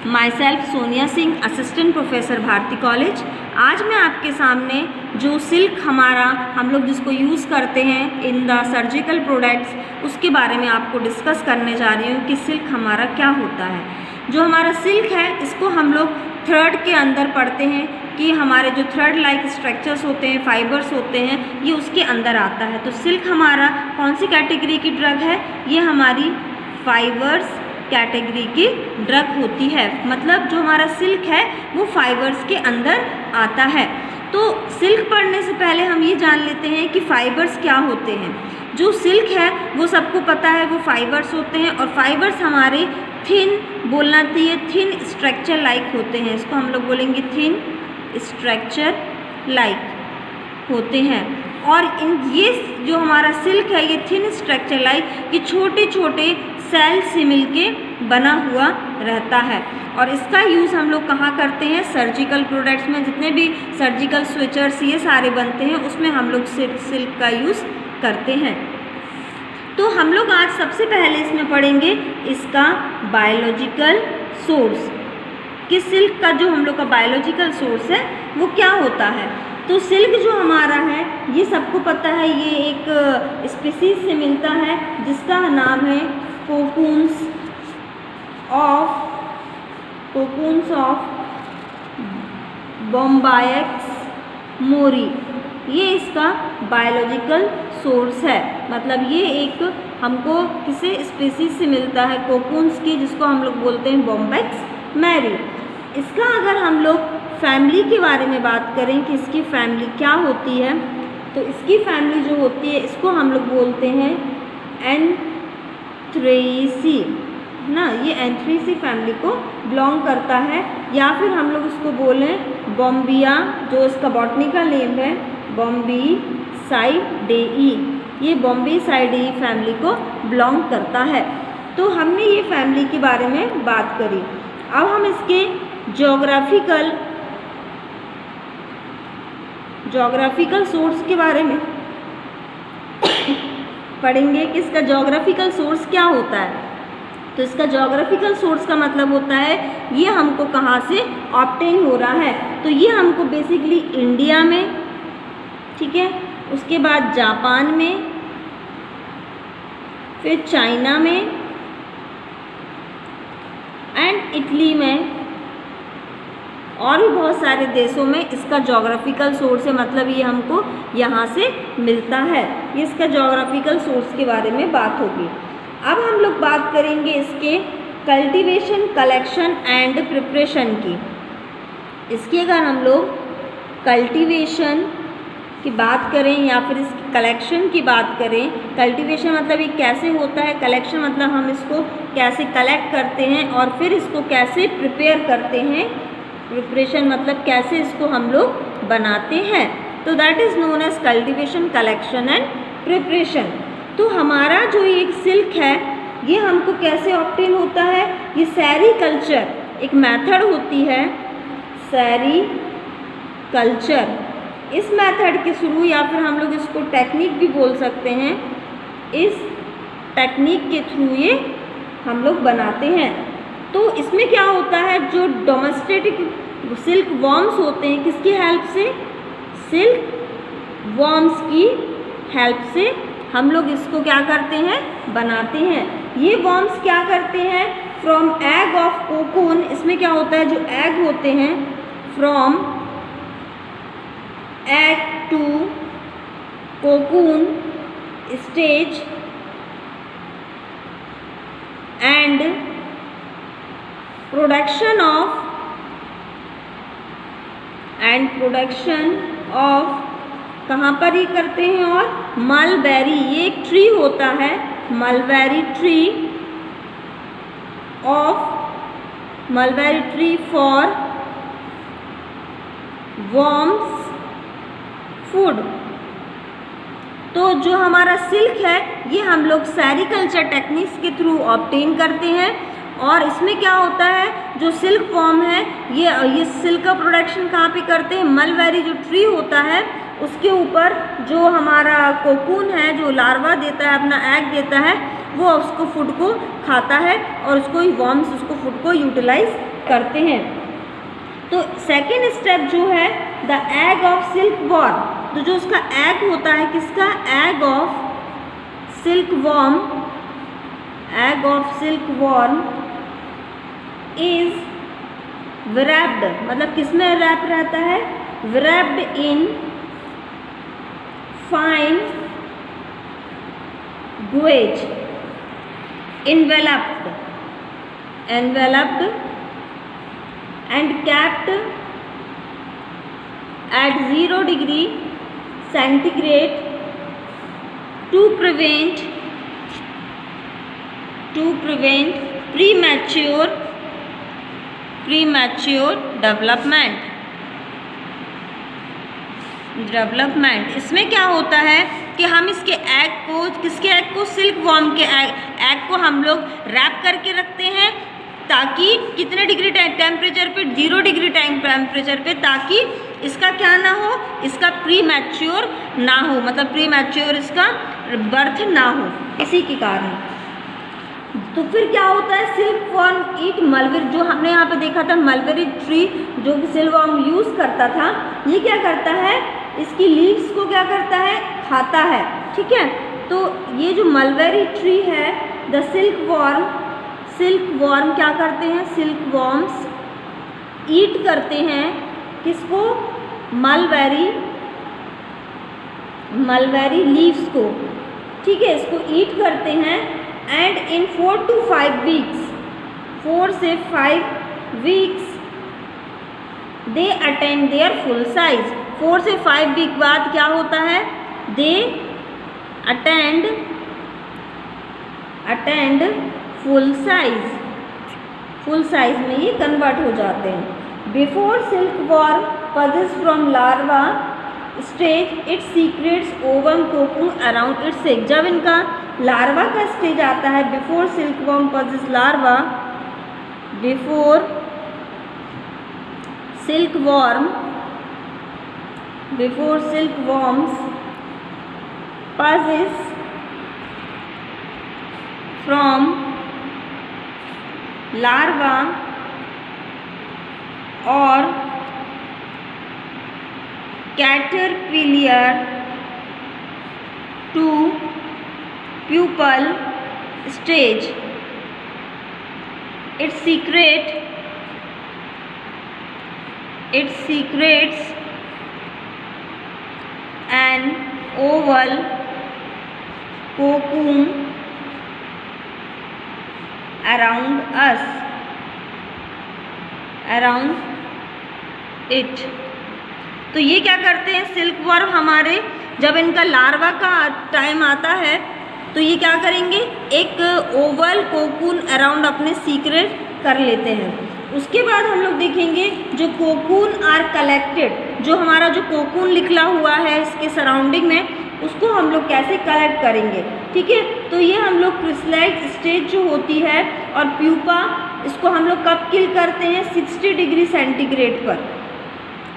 My self Sonia Singh, assistant professor Bharati college. आज मैं आपके सामने जो सिल्क हमारा हम लोग जिसको यूज़ करते हैं इन द सर्जिकल प्रोडक्ट्स उसके बारे में आपको डिस्कस करने जा रही हूँ कि सिल्क हमारा क्या होता है। जो हमारा सिल्क है इसको हम लोग थ्रेड के अंदर पढ़ते हैं कि हमारे जो थ्रेड लाइक स्ट्रक्चर्स होते हैं, फाइबर्स होते हैं, ये उसके अंदर आता है। तो सिल्क हमारा कौन सी कैटेगरी की ड्रग है? ये हमारी फाइबर्स कैटेगरी की ड्रग होती है। मतलब जो हमारा सिल्क है वो फाइबर्स के अंदर आता है। तो सिल्क पढ़ने से पहले हम ये जान लेते हैं कि फाइबर्स क्या होते हैं। जो सिल्क है वो सबको पता है वो फाइबर्स होते हैं, और फाइबर्स हमारे थिन, बोलना चाहिए थिन स्ट्रक्चर लाइक होते हैं। इसको हम लोग बोलेंगे थिन स्ट्रक्चर लाइक होते हैं। और ये जो हमारा सिल्क है ये थिन स्ट्रक्चर लाइक ये छोटे छोटे सेल से मिलके बना हुआ रहता है। और इसका यूज़ हम लोग कहाँ करते हैं? सर्जिकल प्रोडक्ट्स में। जितने भी सर्जिकल स्विचर्स ये सारे बनते हैं उसमें हम लोग सिल्क का यूज़ करते हैं। तो हम लोग आज सबसे पहले इसमें पढ़ेंगे इसका बायोलॉजिकल सोर्स, कि सिल्क का जो हम लोग का बायोलॉजिकल सोर्स है वो क्या होता है। तो सिल्क जो हमारा है ये सबको पता है, ये एक स्पीसीज से मिलता है जिसका नाम है कोकून्स ऑफ बोम्बायक्स मोरी। ये इसका बायोलॉजिकल सोर्स है। मतलब ये एक हमको किसी स्पीसीज से मिलता है कोकून्स की, जिसको हम लोग बोलते हैं बोम्बायक्स मैरी। इसका अगर हम लोग फैमिली के बारे में बात करें कि इसकी फैमिली क्या होती है, तो इसकी फैमिली जो होती है इसको हम लोग बोलते हैं एंथ्रेसी ना। ये एंथ्रेसी फैमिली को बिलोंग करता है। या फिर हम लोग इसको बोलें बॉम्बिया, जो इसका बॉटनिकल नेम है बॉम्बीसाइडेई। ये बॉम्बीसाइडेई फैमिली को बिलोंग करता है। तो हमने ये फैमिली के बारे में बात करी। अब हम इसके जोग्राफिकल सोर्स के बारे में पढ़ेंगे कि इसका जोग्राफिकल सोर्स क्या होता है। तो इसका जोग्राफिकल सोर्स का मतलब होता है ये हमको कहाँ से ऑब्टेन हो रहा है। तो ये हमको बेसिकली इंडिया में, ठीक है, उसके बाद जापान में, फिर चाइना में एंड इटली में और भी बहुत सारे देशों में इसका जोग्राफिकल सोर्स है। मतलब ये हमको यहाँ से मिलता है। ये इसका जोग्राफिकल सोर्स के बारे में बात होगी। अब हम लोग बात करेंगे इसके कल्टीवेशन, कलेक्शन एंड प्रिपरेशन की। इसकी अगर हम लोग कल्टीवेशन की बात करें या फिर इसकी कलेक्शन की बात करें, कल्टीवेशन मतलब ये कैसे होता है, कलेक्शन मतलब हम इसको कैसे कलेक्ट करते हैं और फिर इसको कैसे प्रिपेयर करते हैं, प्रिपरेशन मतलब कैसे इसको हम लोग बनाते हैं। तो that is known as cultivation, collection and preparation. तो हमारा जो एक सिल्क है ये हमको कैसे ऑब्टेन होता है? ये सेरीकल्चर एक मेथड होती है, सेरीकल्चर। इस मेथड के थ्रू, या फिर हम लोग इसको टेक्निक भी बोल सकते हैं, इस टेक्निक के थ्रू ये हम लोग बनाते हैं। तो इसमें क्या होता है, जो डोमेस्टिक सिल्क वॉर्म्स होते हैं किसकी हेल्प से? सिल्क वॉर्म्स की हेल्प से हम लोग इसको क्या करते हैं? बनाते हैं। ये वॉर्म्स क्या करते हैं? फ्रॉम एग ऑफ कोकून, इसमें क्या होता है, जो एग होते हैं from egg to cocoon stage and production of कहाँ पर ये करते हैं? और मलबेरी, ये एक ट्री होता है, mulberry tree for worms food. तो जो हमारा सिल्क है ये हम लोग सेरीकल्चर टेक्निक्स के थ्रू ऑब्टेन करते हैं। और इसमें क्या होता है, जो सिल्क वॉर्म है ये सिल्क का प्रोडक्शन कहाँ पे करते हैं? मलबेरी जो ट्री होता है उसके ऊपर जो हमारा कोकून है, जो लार्वा देता है, अपना एग देता है, वो उसको फूड को खाता है और उसको वॉर्म्स उसको फूड को यूटिलाइज करते हैं। तो सेकेंड स्टेप जो है the egg of silk worm, तो जो उसका एग होता है किसका, egg of silk worm, egg of silk worm is wrapped, मतलब किसमें रैप रहता है, wrapped in fine gauze, enveloped and kept at 0 degree centigrade to prevent premature development. इसमें क्या होता है कि हम इसके एग को, किसके एग को, सिल्क वॉर्म के एग को हम लोग रैप करके रखते हैं, ताकि कितने डिग्री टेम्परेचर पे, 0 डिग्री टेम्परेचर पे, ताकि इसका क्या ना हो, इसका प्री मैच्योर ना हो, मतलब प्री मैच्योर इसका बर्थ ना हो, इसी के कारण। तो फिर क्या होता है, सिल्क वॉर्म ईट मलबेरी, जो हमने यहाँ पे देखा था मलबेरी ट्री जो कि सिल्क वॉर्म यूज़ करता था, ये क्या करता है, इसकी लीव्स को क्या करता है, खाता है, ठीक है। तो ये जो मलबेरी ट्री है, द सिल्क वॉर्म क्या करते हैं, सिल्क वॉर्म्स ईट करते हैं किसको, मलबेरी लीव्स को, ठीक है, इसको ईट करते हैं। एंड इन 4 to 5 weeks, 4 से 5 weeks they attend there full size, 4 से 5 वीक बाद क्या होता है, दे अटेंड फुल साइज में ये कन्वर्ट हो जाते हैं। Before silk worm possess from larva stage it secrets ovum cocoon around its egg, जब इनका लार्वा का स्टेज आता है, before silk worm possess larva, before silk worms passes from larva or caterpillar to pupal stage, it secretes an oval cocoon around it। तो ये क्या करते हैं, सिल्क वर्म हमारे, जब इनका लार्वा का टाइम आता है तो ये क्या करेंगे, एक ओवल कोकून अराउंड अपने सीक्रेट कर लेते हैं। उसके बाद हम लोग देखेंगे जो कोकून आर कलेक्टेड, जो हमारा जो कोकून निकला हुआ है इसके सराउंडिंग में, उसको हम लोग कैसे कलेक्ट करेंगे, ठीक है। तो ये हम लोग क्रिस्टलाइज स्टेज जो होती है और प्यूपा, इसको हम लोग कब किल करते हैं, 60 डिग्री सेंटीग्रेड पर,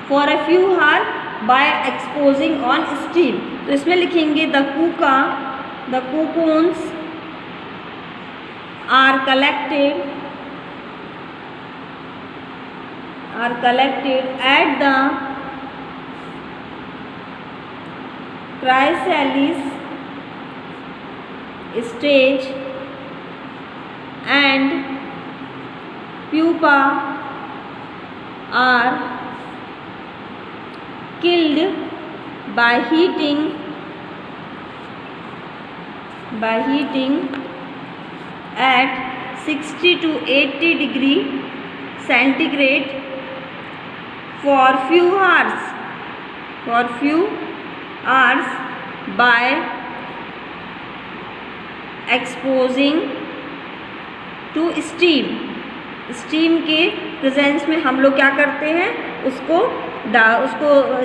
फॉर अ फ्यू हार बाय एक्सपोजिंग ऑन स्टीम। तो इसमें लिखेंगे the cocoons are collected at the chrysalis stage and pupa are killed by heating at 60 to 80 degree centigrade for few hours by exposing to steam के presence में हम लोग क्या करते हैं, उसको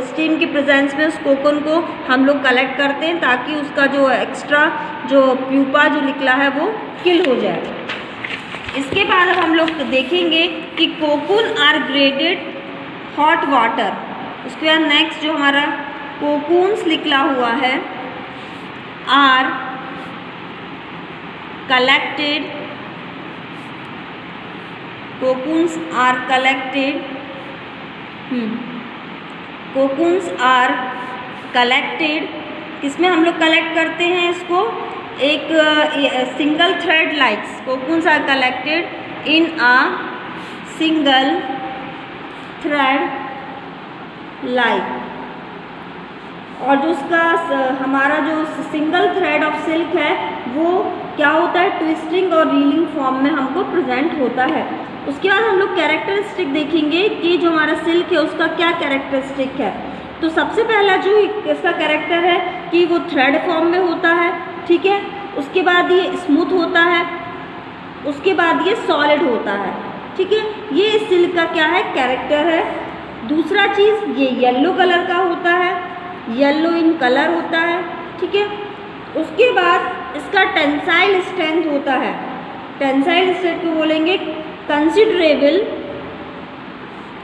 स्टीम की प्रेजेंस में उस कोकून को हम लोग कलेक्ट करते हैं, ताकि उसका जो एक्स्ट्रा जो प्यूपा जो निकला है वो किल हो जाए। इसके बाद अब हम लोग देखेंगे कि cocoon are graded hot water. उसके बाद नेक्स्ट जो हमारा कोकून्स निकला हुआ है, are collected cocoons are collected, cocoons are collected, किसमें हम लोग कलेक्ट करते हैं इसको, एक single thread likes, cocoons are collected in a single thread like. और जो उसका हमारा जो सिंगल थ्रेड ऑफ सिल्क है वो क्या होता है, ट्विस्टिंग और रीलिंग फॉर्म में हमको प्रेजेंट होता है। उसके बाद हम लोग कैरेक्टरिस्टिक देखेंगे कि जो हमारा सिल्क है उसका क्या कैरेक्टरिस्टिक है। तो सबसे पहला जो इसका कैरेक्टर है कि वो थ्रेड फॉर्म में होता है, ठीक है। उसके बाद ये स्मूथ होता है, उसके बाद ये सॉलिड होता है, ठीक है। ये इस सिल्क का क्या है, कैरेक्टर है। दूसरा चीज़ ये येलो कलर का होता है, येलो इन कलर होता है, ठीक है। उसके बाद इसका टेंसाइल स्ट्रेंथ होता है, टेंसाइल स्ट्रेंथ को बोलेंगे कंसिडरेबल,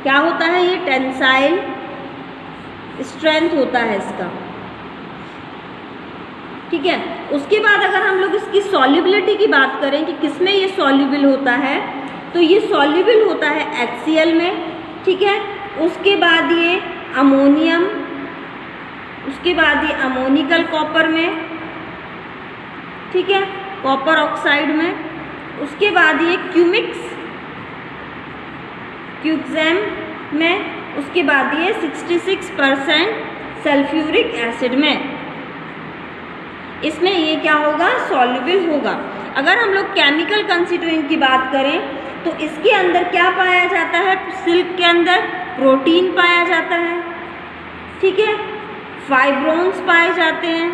क्या होता है ये, टेंसाइल स्ट्रेंथ होता है इसका, ठीक है। उसके बाद अगर हम लोग इसकी सॉल्युबिलिटी की बात करें कि किसमें ये सॉल्युबल होता है, तो ये सॉल्युबल होता है HCl में, ठीक है। उसके बाद ये अमोनियम, उसके बाद ये अमोनिकल कॉपर में, ठीक है, कॉपर ऑक्साइड में। उसके बाद ये क्यूक्सेम में। उसके बाद ये 66% सल्फ्यूरिक एसिड में, इसमें ये क्या होगा, सॉल्युबल होगा। अगर हम लोग केमिकल कंस्टिट्यूएंट की बात करें तो इसके अंदर क्या पाया जाता है, सिल्क के अंदर प्रोटीन पाया जाता है, ठीक है, फाइब्रोन्स पाए जाते हैं।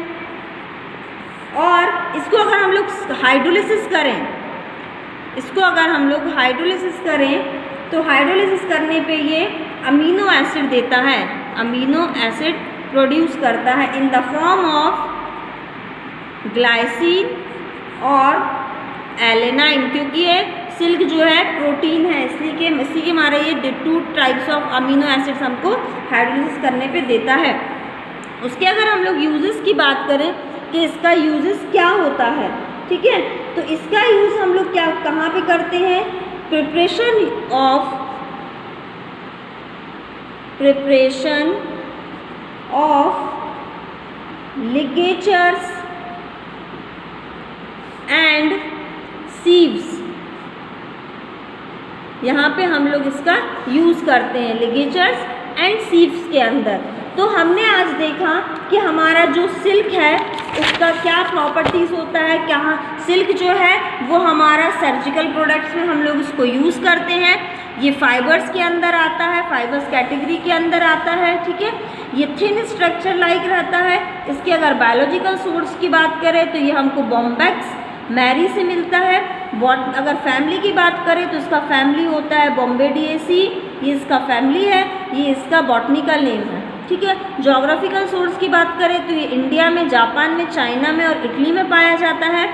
और इसको अगर हम लोग हाइड्रोलिसिस करें, इसको अगर हम लोग हाइड्रोलिसिस करें तो हाइड्रोलिसिस करने पे ये अमीनो एसिड देता है, अमीनो एसिड प्रोड्यूस करता है in the form of glycine और एलेनाइन, क्योंकि ये सिल्क जो है प्रोटीन है, इसलिए कि इसी के हमारे ये 2 टाइप्स ऑफ अमीनो एसिड्स हमको हाइड्रोलिसिस करने पे देता है। उसके अगर हम लोग यूजेस की बात करें कि इसका यूजेस क्या होता है, ठीक है, तो इसका यूज़ हम लोग क्या कहाँ पे करते हैं, प्रिपरेशन ऑफ लिगेचर्स एंड सीव्स, यहाँ पे हम लोग इसका यूज़ करते हैं लिगेचर्स एंड सीव्स के अंदर। तो हमने आज देखा कि हमारा जो सिल्क है उसका क्या प्रॉपर्टीज़ होता है, क्या सिल्क जो है वो हमारा सर्जिकल प्रोडक्ट्स में हम लोग इसको यूज़ करते हैं, ये फाइबर्स के अंदर आता है, फाइबर्स कैटेगरी के अंदर आता है, ठीक है। ये थिन स्ट्रक्चर लाइक रहता है। इसके अगर बायोलॉजिकल सोर्स की बात करें तो ये हमको बॉम्बैक्स मैरी से मिलता है। अगर फैमिली की बात करें तो इसका फैमिली होता है बॉम्बेडिएसी, ये इसका फैमिली है, ये इसका बॉटनिकल नेम है, ठीक है। ज्योग्राफिकल सोर्स की बात करें तो ये इंडिया में, जापान में, चाइना में और इटली में पाया जाता है।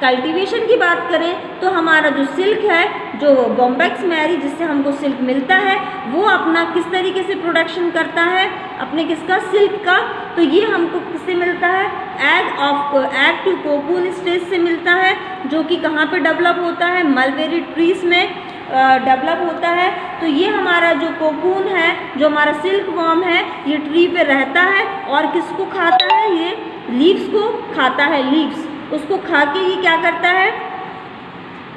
कल्टीवेशन की बात करें तो हमारा जो सिल्क है, जो बॉम्बैक्स मैरी जिससे हमको सिल्क मिलता है, वो अपना किस तरीके से प्रोडक्शन करता है, अपने किसका, सिल्क का। तो ये हमको किससे मिलता है, एग टू कोकून स्टेज से मिलता है, जो कि कहाँ पे डेवलप होता है, मलबेरी ट्रीज में डेवलप होता है। तो ये हमारा जो कोकून है, जो हमारा सिल्क वॉर्म है, ये ट्री पे रहता है और किसको खाता है, ये लीव्स को खाता है, लीव्स उसको खा के ये क्या करता है,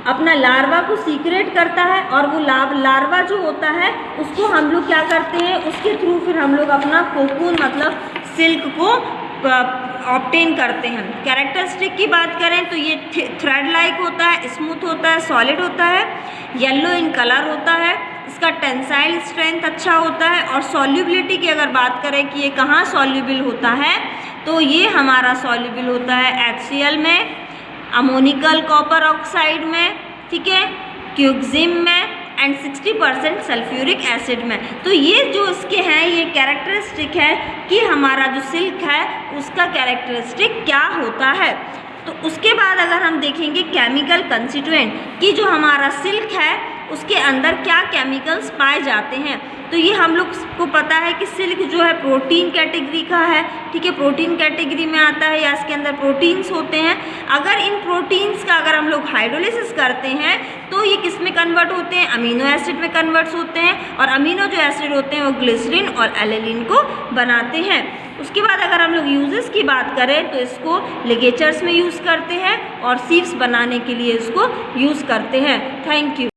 अपना लार्वा को सीक्रेट करता है। और वो लार्वा जो होता है उसको हम लोग क्या करते हैं, उसके थ्रू फिर हम लोग अपना कोकून मतलब सिल्क को ऑब्टेन करते हैं। कैरेक्टरिस्टिक की बात करें तो ये थ्रेड लाइक होता है, स्मूथ होता है, सॉलिड होता है, येलो इन कलर होता है, इसका टेंसाइल स्ट्रेंथ अच्छा होता है। और सॉल्युबिलिटी की अगर बात करें कि ये कहाँ सॉल्युबल होता है, तो ये हमारा सॉल्युबल होता है HCl में, अमोनिकल कॉपर ऑक्साइड में, ठीक है, क्यूक्सिम में एंड 60% सल्फ्यूरिक एसिड में। तो ये जो इसके हैं ये कैरेक्टरिस्टिक है कि हमारा जो सिल्क है उसका कैरेक्टरिस्टिक क्या होता है। तो उसके बाद अगर हम देखेंगे केमिकल कंस्टिट्यूएंट कि जो हमारा सिल्क है उसके अंदर क्या केमिकल्स पाए जाते हैं, तो ये हम लोग को पता है कि सिल्क जो है प्रोटीन कैटेगरी का है, ठीक है, प्रोटीन कैटेगरी में आता है या इसके अंदर प्रोटीन्स होते हैं। अगर इन प्रोटीन्स का अगर हम लोग हाइड्रोलिसिस करते हैं तो ये किस में कन्वर्ट होते हैं, अमीनो एसिड में कन्वर्ट होते हैं, और अमीनो जो एसिड होते हैं वो ग्लिसरीन और एलेनिन को बनाते हैं। उसके बाद अगर हम लोग यूजेस की बात करें तो इसको लिगेचर्स में यूज़ करते हैं और सीव्स बनाने के लिए इसको यूज़ करते हैं। Thank you.